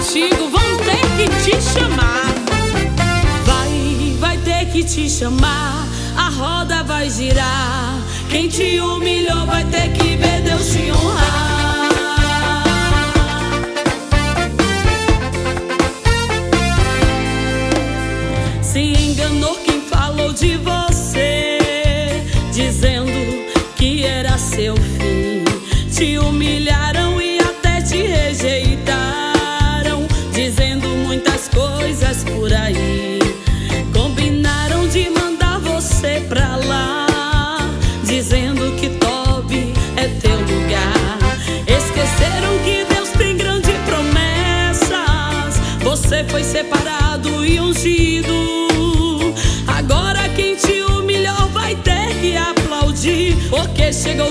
contigo, vão ter que te chamar. Vai ter que te chamar, a roda vai girar. Quem te humilhou vai ter que ver Deus te honrar. Se enganou quem falou de você, dizendo que era seu fim. Te humilharam e até te rejeitaram, dizendo muitas coisas por aí. Combinaram de mandar você pra lá, dizendo que Tobi é teu lugar. Esqueceram que Deus tem grandes promessas. Você foi separado e ungido. Agora quem te humilhou vai ter que aplaudir, porque chegou